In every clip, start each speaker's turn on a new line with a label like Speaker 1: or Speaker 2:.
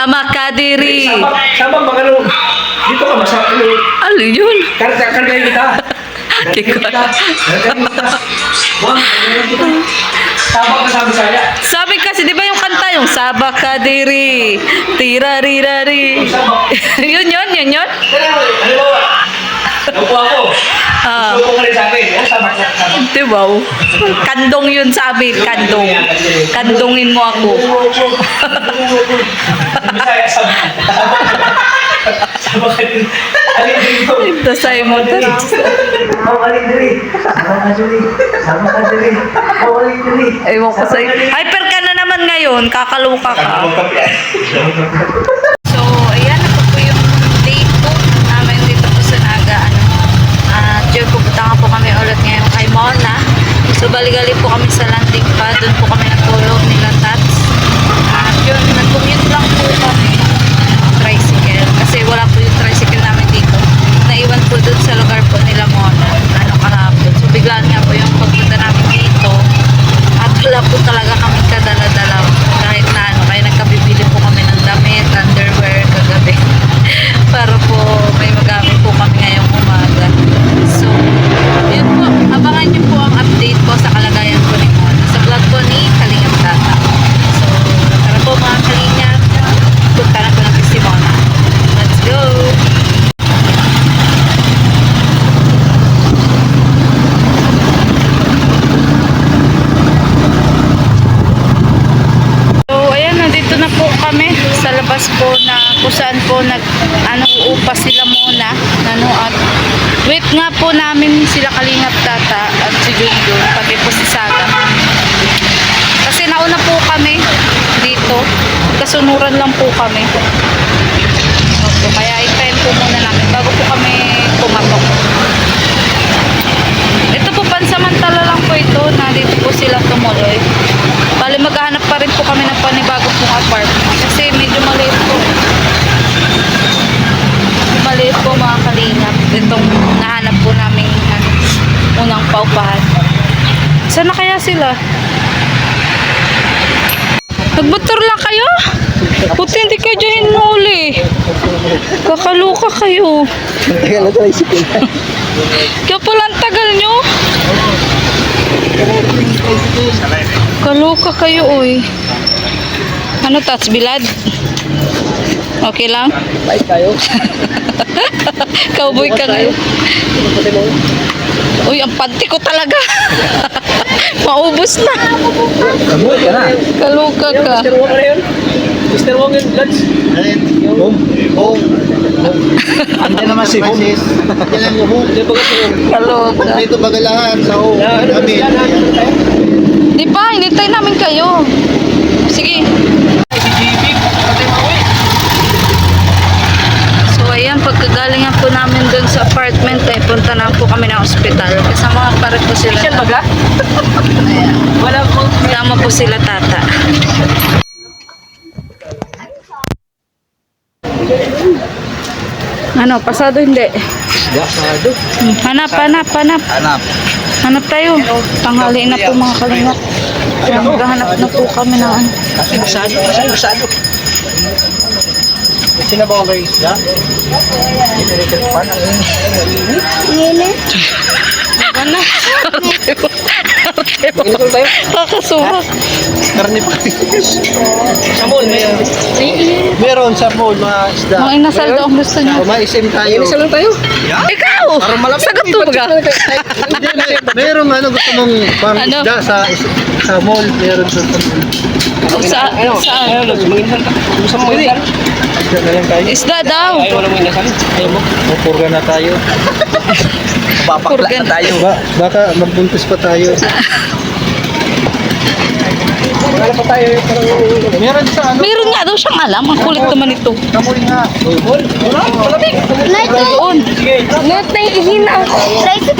Speaker 1: Sama ka diri.
Speaker 2: Sabang mga ano, dito ka masarap ano.
Speaker 1: Ano yun?
Speaker 2: Kargay kita. Sabang ka sabi saya.
Speaker 1: Sabi kasi, di ba yung kanta yung Saba ka diri, tirarirari. Yun.
Speaker 2: Ano ba? Nakuha ko.
Speaker 1: Ah.
Speaker 2: Gusto ko nga rin sa akin. Sabang.
Speaker 1: Di ba? Kandong yun sa amin, kandong. Kandongin mo ako.
Speaker 2: Bisaya, sabang. Sabang ka din. Alin din ko.
Speaker 1: Dasay mo to.
Speaker 2: Alin din. Sabang ka din. Alin din.
Speaker 1: Ewan ko sa'yo. Hyper ka na naman ngayon, kakaluka ka. So, ayan, ito po yung day 2 namin dito po sa Naga. Diyan pupunta nga po kami ulit ngayon kay Mona. So, baligali po kami sa landing pad. Doon po kami nagtulog nila Tats. At yun, nag-commute lang po kami. Tricycle. Kasi wala po yung tricycle namin dito. Naiwan po doon sa lugar po nila Mona. Kahapon. So, biglaan nga po yung pagpunta namin dito. At wala po talaga kami kadala-dala. Kahit na kaya nagkabibili po kami ng damit, underwear, kagabi. Para po may magamit po kami ngayong umaga. So, yun po. Abangan nyo po ang update ko sa kalagayan ko ni Mona. Sa vlog po ni Kalingap Tata. So, tara po mga Kalingap. Punta na po natin si Mona. Let's go! Nandito na po kami sa labas po na kung saan po uupa sila muna at wait nga po namin sila Kalingap Tata at si Junjun pati po si Saga kasi nauna po kami dito, kasunuran lang po kami. So, kaya i-time po muna namin bago po kami pumatok. Ito po pansamantala lang po ito na dito po sila tumuloy. Bali maghahanap pa rin po kami ng panibago pong apartment kasi medyo maliit po. Maliit po mga Kalingap. Itong nahanap po namin unang paupahan. Saan na kaya sila? Nagmotor lang kayo? Puti hindi kayo dyan hinuli. Kakaluka kayo.
Speaker 2: Tagal na tricycle.
Speaker 1: Kaya pala ang tagal nyo. Kaluka kayo, oy. Ano, Tats? Bilad? Okay lang?
Speaker 2: Bait kayo.
Speaker 1: Cowboy ka ngayon. Uy, ang panty ko talaga. Maubos na.
Speaker 2: Kamuha ka na.
Speaker 1: Kaluka ka.
Speaker 2: Mr. Wong na yun. Mr. Wong yun, Lance. Home.
Speaker 3: Andiyan naman si Home. Andiyan lang yung Home.
Speaker 1: Kaluka.
Speaker 3: Dito bagalahan sa Home. Kami.
Speaker 1: Di pa, hinintay namin kayo. Sige. So ayan, pagkagalingan po namin dun sa apartment ay punta na po kami ng ospital. Kasama pa rin po sila. Ayan. Kasama po sila Tata. Ano, pasado hindi?
Speaker 2: Pasado.
Speaker 1: Hanap. Hanap tayo. Tanghali na po mga Kalingap. Maghahanap na po kami ng ano.
Speaker 2: Pasado. Sino ba ang isda?
Speaker 1: Ano?
Speaker 2: Ito tayo.
Speaker 1: Kakasuhat.
Speaker 2: Karne pa. Sa mall, meron sa mall mga isda.
Speaker 1: Mga inasal daw ang gusto niya.
Speaker 3: Umaisim tayo.
Speaker 2: Inisa lang tayo.
Speaker 1: Ikaw! Sagot to ba?
Speaker 3: Meron gusto mong pang
Speaker 1: Ano?
Speaker 3: isda sa mall. Meron sa mall.
Speaker 1: Saan?
Speaker 2: Gusto mo inasal?
Speaker 3: Isda na lang tayo.
Speaker 1: Isda daw.
Speaker 2: Ayaw mo inasal? Ayaw mo?
Speaker 3: Pupurga na tayo.
Speaker 2: Papakla na tayo.
Speaker 3: Baka magbuntis pa tayo.
Speaker 2: Wala pa tayo.
Speaker 3: Meron sa ano?
Speaker 1: Meron nga daw siyang alam. Ang kulit naman ito.
Speaker 3: Kamoy nga.
Speaker 2: Malamig.
Speaker 1: Doon.
Speaker 4: Not na ihina.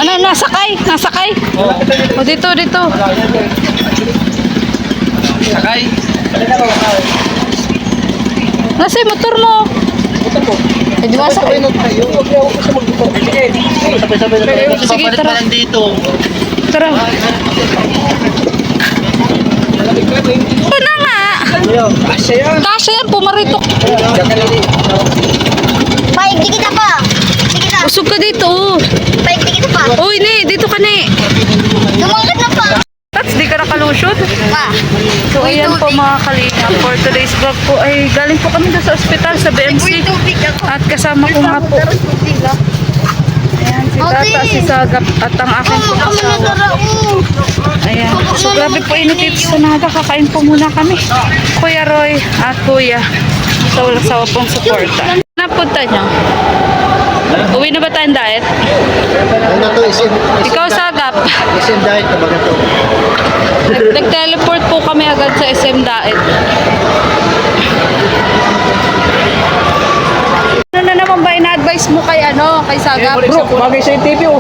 Speaker 1: Ano, nasakay? O dito.
Speaker 2: Sakay.
Speaker 1: Nasa yung motor mo. Eh, di ba sakay?
Speaker 2: Sabay-sabay na tayo.
Speaker 1: Sige, tara.
Speaker 3: Dito.
Speaker 1: Tara. Ito na nga.
Speaker 3: Asya yan.
Speaker 1: Kasya yan, pumaritok.
Speaker 4: Paigdi kita pa. Sige na.
Speaker 1: Usog ka dito.
Speaker 4: Paigdi kita pa.
Speaker 1: Uy, ne, dito ka ne.
Speaker 4: Lumangkat na pa.
Speaker 1: Tats, di ka nakalusyon.
Speaker 4: Pa.
Speaker 1: So, ayan po mga kalinga. For today's vlog po ay galing po kami doon sa ospital sa BMC. At kasama ko nga po. Ayan, si Tata, si Sagap at ang aking po asawa. Ayan. So, grabe po init dito sa Naga. Kakain po muna kami. Kuya Roy at Kuya. Sa walang sawa pong suporta. Napunta nyo? Uwi na ba tayong diet?
Speaker 2: Ano to, isim
Speaker 1: Ikaw, Sagap.
Speaker 2: diet na baga to.
Speaker 1: Nag-teleport po kami agad sa SM Daet. Ano na naman ba ina-advise mo kay kay Sagap?
Speaker 3: Bro, bagay sa TV oh.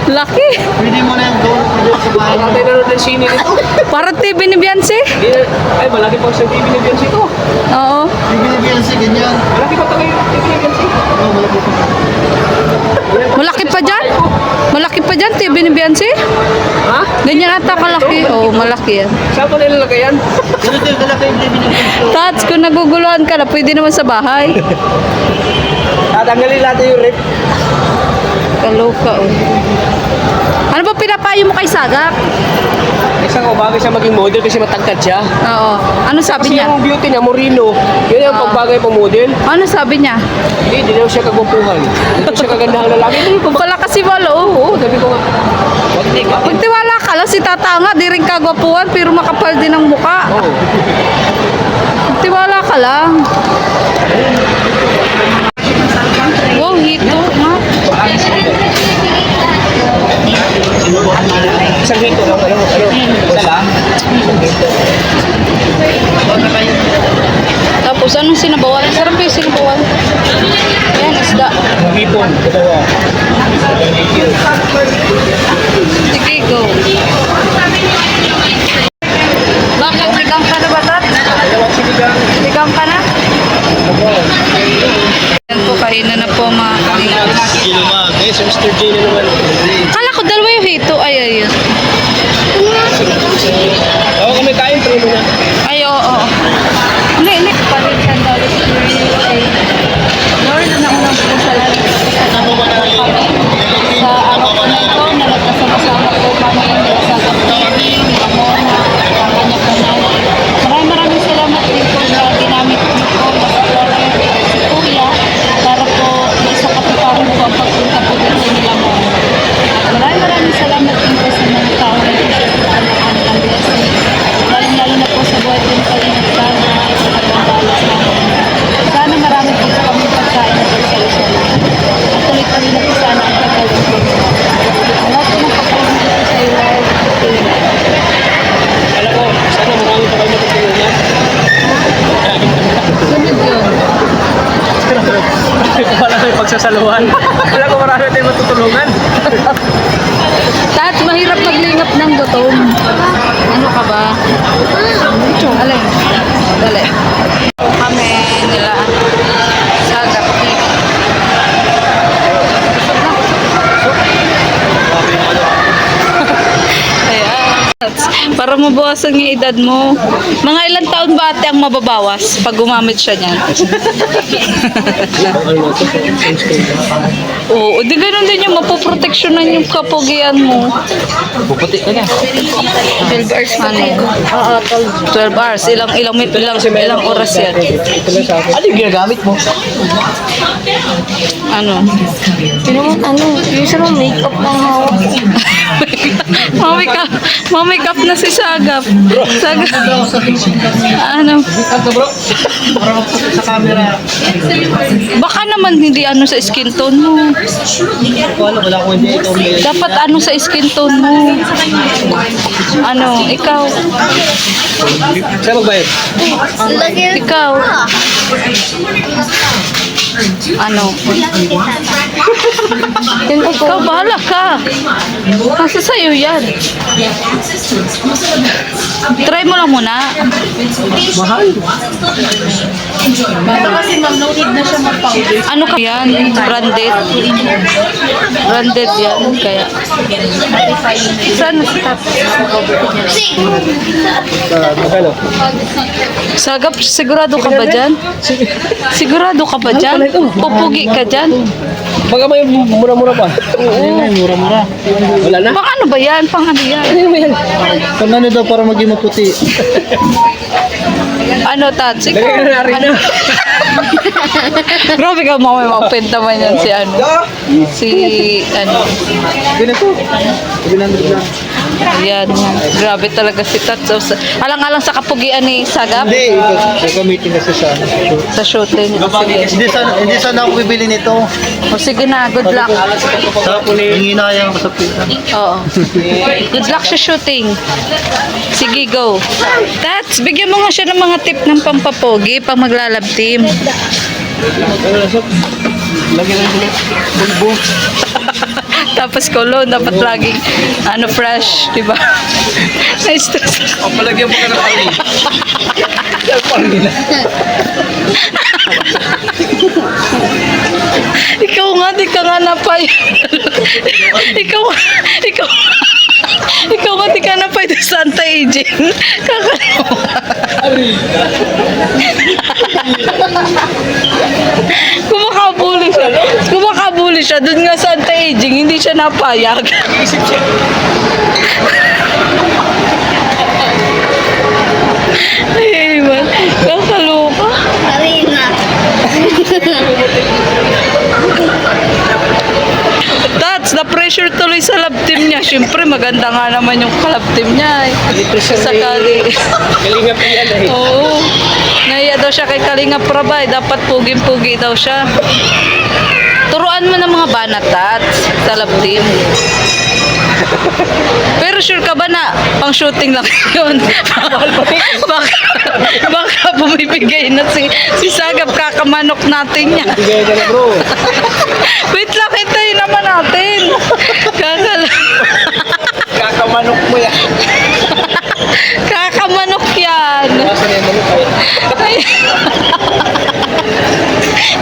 Speaker 1: Laki.
Speaker 2: Pwede mo na yung doon sa bahay.
Speaker 3: Nakatay na rin ng sine nito.
Speaker 1: Para TV ni Beyonce?
Speaker 3: Ay, malaki pa sa TV ni Beyonce ito.
Speaker 1: Oo.
Speaker 2: Bibili-bili si ganyan.
Speaker 3: Malaki pa talaga yung TV ni Beyonce.
Speaker 2: Oo, malaki pa.
Speaker 1: Malaki pa dyan? Malaki pa dyan, TV ni Beyonce?
Speaker 3: Ha?
Speaker 1: Ganyan ata kalaki. Oo, malaki yan.
Speaker 3: Saan ko nilalagay yan?
Speaker 2: Ganito yung kalaki yung bibili
Speaker 1: Tats, kung naguguluhan ka na, pwede naman sa bahay.
Speaker 3: Tatanggalin natin yung rep.
Speaker 1: Kaloka, oh. Ano ba pinapayo mo kay Sagap?
Speaker 3: Isang bagay siya maging model kasi matagkad siya.
Speaker 1: Oo. Ano sabi
Speaker 3: Kasi
Speaker 1: niya?
Speaker 3: yung beauty niya, Moreno, yun yung pagbagay pang model.
Speaker 1: Ano sabi niya?
Speaker 3: Hindi daw siya kagwapuhan. Hindi daw siya kagandahang lalaki. Hindi ko
Speaker 1: Wala kasi wala, oh.
Speaker 3: Oo, sabi ko nga. Wag di ka.
Speaker 1: Magtiwala ka lang, si Tata nga, di rin kagwapuhan, pero makapal din ang muka.
Speaker 3: Oo.
Speaker 1: Magtiwala ka lang. Wow, hito, ha?
Speaker 3: Isang hito lang. Isa lang.
Speaker 1: Tapos, anong sinabawan? Sarap yung sinabawan. Ayan, isda.
Speaker 3: Hipon. Dalawa.
Speaker 1: Sige, go. Bakit? Sigang ka na ba, Tat?
Speaker 3: Dalawang sinigang.
Speaker 1: Sigang ka na? Yan po, kainan na po mga kalingas.
Speaker 2: Kilo ma.
Speaker 3: Okay, so Mr. J na naman.
Speaker 1: Kala ko dalawa yung hito. Ay, ayun.
Speaker 3: Oo, kami kain, primo na.
Speaker 1: Ay, oo. Hindi. Palitan daw. Lord, naunang po sa lahat. Sa araw po na ito, nagkasama-sama po kami sa kapatid, mga mona, ang kanyang kanal. Maraming salamat din po sa ginamit po na supporter si Kuya para po isa katuparan po ang pagpunta po dito nila mona. Maraming salamat din po sa mga tao na share po ang kanilang blessing. Lalo na po sa buhay din pa rin at sana sa pagbabalas namin. Sana marami po sa kami pagkain na pagsalusala. At tuloy pa rin na po sana ang pagkain po. Lahat po ng pagkain dito sa iyo, Lord.
Speaker 3: Alam ko, sana marami pa kayo matutulungan.
Speaker 1: Sunod yun.
Speaker 3: Wala kayo pagsasaluhan. Alam ko marami tayong matutulungan.
Speaker 1: Tats, mahirap maglingap ng gutom. Ano ka ba? Alin? Dali. Kami nila Sagap. Ayan. Para mabawasan yung edad mo. Mga ilang taon ba ate ang mababawas pag gumamit siya niyan? Oo, di ganun din yung mapoproteksyonan yung kapugian mo.
Speaker 3: Puputi ka niya.
Speaker 1: 12 hours ano? Oo, 12 hours. Ilang oras yan?
Speaker 3: Ito lang sa akin.
Speaker 2: Ano yung ginagamit mo?
Speaker 1: Ano?
Speaker 4: Yung sa makeup ng hawak.
Speaker 1: Mamikap na si Sagap. Sagap. Ano?
Speaker 3: Ito bro.
Speaker 2: Para sa camera.
Speaker 1: Baka naman hindi ano sa skin tone mo.
Speaker 2: Wala ko hindi ito.
Speaker 1: Dapat ano sa skin tone mo. Ano? Ikaw.
Speaker 3: Saan magbayad?
Speaker 1: Ikaw. Ano? Ikaw, bahala ka. Nasa sa'yo yan. Try mo lang muna.
Speaker 2: Mahal.
Speaker 1: Ano ka yan? Branded. Branded yan. Kaya. Saan?
Speaker 2: Magkano?
Speaker 1: Sagap, sigurado ka ba dyan? Sigurado ka ba dyan? Pupugi ka dyan?
Speaker 3: Baka may mura-mura pa.
Speaker 2: Ayun, mura-mura.
Speaker 3: Wala na.
Speaker 1: Pang ano ba yan? Pang ano yan?
Speaker 3: Ano ba yan?
Speaker 2: Pag ano daw para maging maputi.
Speaker 1: Ano, Tats? Ikaw?
Speaker 3: Lagay na rin na.
Speaker 1: Grabe ka, mamay, ma-offend naman yan si ano. Si, ano.
Speaker 2: Ganito. 700 lang.
Speaker 1: Ayan. Grabe talaga si Tats. Alang-alang sa kapugian ni Sagap.
Speaker 2: Hindi, gagamitin kasi sa
Speaker 1: Sa shooting.
Speaker 2: Hindi sana ako bibili nito.
Speaker 1: O sige na, good luck.
Speaker 2: Sa hinginayang ko sa pila.
Speaker 1: Oo. Good luck sa shooting. Sige, go. Tats, bigyan mo nga siya ng mga tip ng pampapogi pag maglalab team.
Speaker 2: Lagyan na sila. Bulbo.
Speaker 1: Tapos cologne, dapat laging ano, fresh, di ba? Nice to see.
Speaker 3: O, palagyan mo ka ng pali. Yan pang nila.
Speaker 1: Ikaw nga, di ka nga napay. ikaw nga, di ka napay sa anti-aging. Kakalawa. Kumakabuli siya. Doon nga sa anti-aging, hindi siya napayag. Ay, man. Kakaloka. Tats, na-pressure tuloy sa lab team niya. Siyempre, maganda nga naman yung lab team niya. Sakali.
Speaker 3: Kalingap yan eh.
Speaker 1: Oo. Nahiya daw siya kay Kalinga Prabay. Dapat puging-pugi daw siya. Turuan mo ng mga banat, Tats, sa lab team. Pero sure ka ba na pang shooting lang yun? baka bumibigay na si Sagap, kakamanok natin niya.
Speaker 2: Bigay ka na bro.
Speaker 1: Wait lang, hintayin naman natin.
Speaker 3: Kakamanok mo yan.
Speaker 1: Kakamanok yan.
Speaker 3: Nasa na yung manok ay.
Speaker 1: Ay.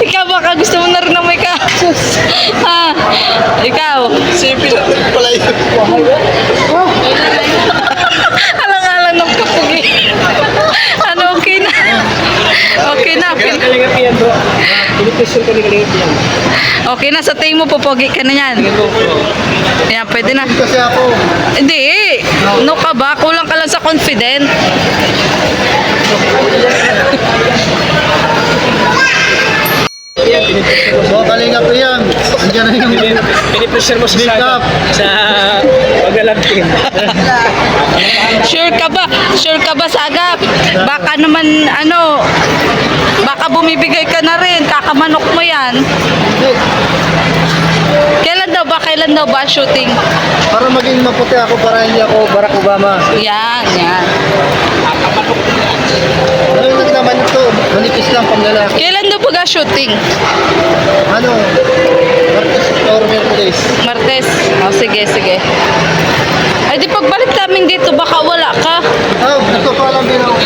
Speaker 1: Ikaw baka gusto mo na rin na may kasus. Ha? Ikaw?
Speaker 2: Simple lang pala yun.
Speaker 1: Alang-alang ng kapugi. Ano, okay na? Okay na.
Speaker 3: Kalingap yan bro. Pinipresyon ka ni kalingap yan.
Speaker 1: Okay na, sa tingin mo, pupogi ka na yan. Yan, pwede na.
Speaker 2: Kasi ako.
Speaker 1: Hindi. No ka ba? Kulang ka lang sa confident.
Speaker 2: So, kalingap ko yan. Andiyan na yung
Speaker 3: Pinipresyon mo sa
Speaker 2: Make
Speaker 3: saga.
Speaker 2: up.
Speaker 3: Sa paglalab team.
Speaker 1: Sure ka ba? Sure ka ba, Sagap? Baka naman, ano, baka bumibigay ka na rin. Kakamanok mo yan. Kailan daw ba shooting?
Speaker 2: Para maging maputi ako, para hindi ako Barack Obama.
Speaker 1: Yan, yan.
Speaker 2: Ano yung naman ito? Manipis lang pang lalaki.
Speaker 1: Kailan daw ba shooting?
Speaker 2: Ano? Martes or Merkulis.
Speaker 1: Martes. Oh, sige, sige. Ay, di pagbalik namin dito, baka wala ka.
Speaker 2: Ah, gusto pa lang din ako.